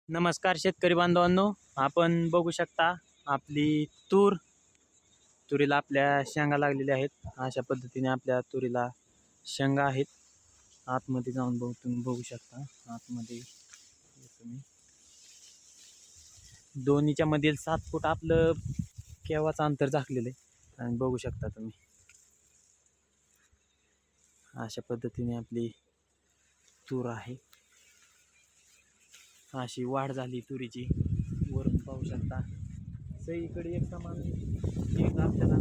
नमस्कार शेतकरी बांधवांनो, आपण बघू शकता आपली तुरीला आपल्या शेंगा लागलेल्या आहेत. अशा पद्धतीने आपल्या तुरीला शेंगा आहेत. आतमध्ये जाऊन तुम्ही बघू शकता. आतमध्ये तुम्ही दोन्हीच्या मधील 7 फूट आपलं केव्हाचं अंतर झाकलेलं आहे आणि बघू शकता तुम्ही. अशा पद्धतीने आपली तूर आहे. अशी वाढ झाली तुरीची, वरून पाहू शकता. सगळीकडे एक समान एक आपल्याला.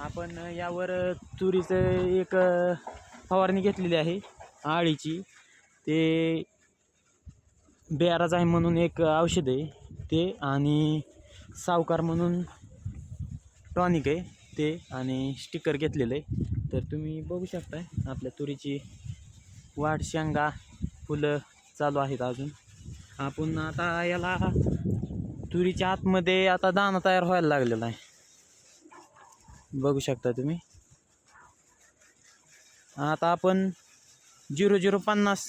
आपण यावर तुरीचं एक फवारणी घेतलेली आहे आळीची. ते बेराजाय म्हणून एक औषध आहे ते, आणि सावकार म्हणून टॉनिक आहे ते, आणि स्टिकर घेतलेलं आहे. तर तुम्ही बघू शकताय आपल्या तुरीची वाढ, शेंगा, फुलं चालू आहेत अजून. आपण आता याला तुरीच्या आतमध्ये आता दाणा तयार व्हायला लागलेला आहे, बघू शकता तुम्ही. आता आपण 0,050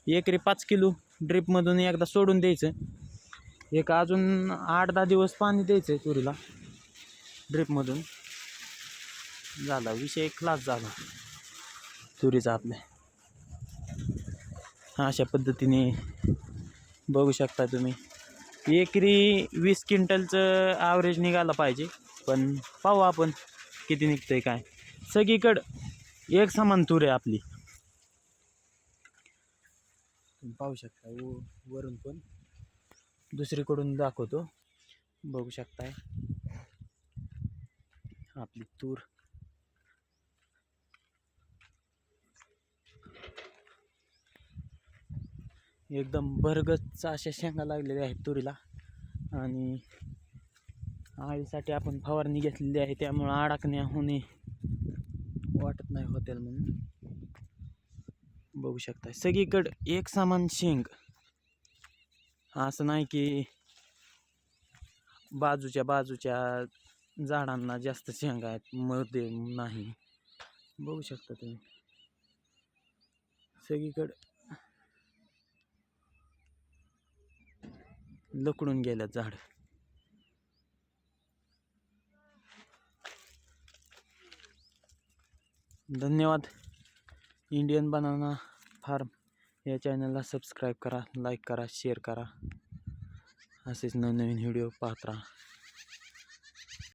एकरी 5 किलो ड्रिपमधून एकदा सोडून द्यायचं. एक अजून 8-10 दिवस पाणी द्यायचं आहे तुरीला ड्रिपमधून. झाला विषय खलास झाला तुरीचा आपल्या. अशा पद्धतीने बघू शकता तुम्ही. एकरी 20 क्विंटलचं ॲव्हरेज निघाला पाहिजे, पण पाहू आपण किती निघतंय काय. सगळीकडं एक समान तूर आहे आपली, तुम्ही पाहू शकता. वरून पण दुसरीकडून दाखवतो, बघू शकताय आपली तूर. एकदम भरगच्च अशा शेंगा लागलेल्या आहेत तुरीला, आणि आळीसाठी आपण फवारणी घेतलेली आहे, त्यामुळं अडकण्या होणे वाटत नाही होतील म्हणून. बघू शकता सगळीकडं एक समान शेंग. असं नाही की बाजूच्या झाडांना जास्त शेंगा आहेत मध्ये नाही. बघू शकता तुम्ही सगळीकडं लकडून गेल्यात झाड. धन्यवाद. इंडियन बनाना फार्म या चॅनलला सबस्क्राईब करा, लाईक करा, शेअर करा. असेच नवनवीन व्हिडिओ पाहत राहा.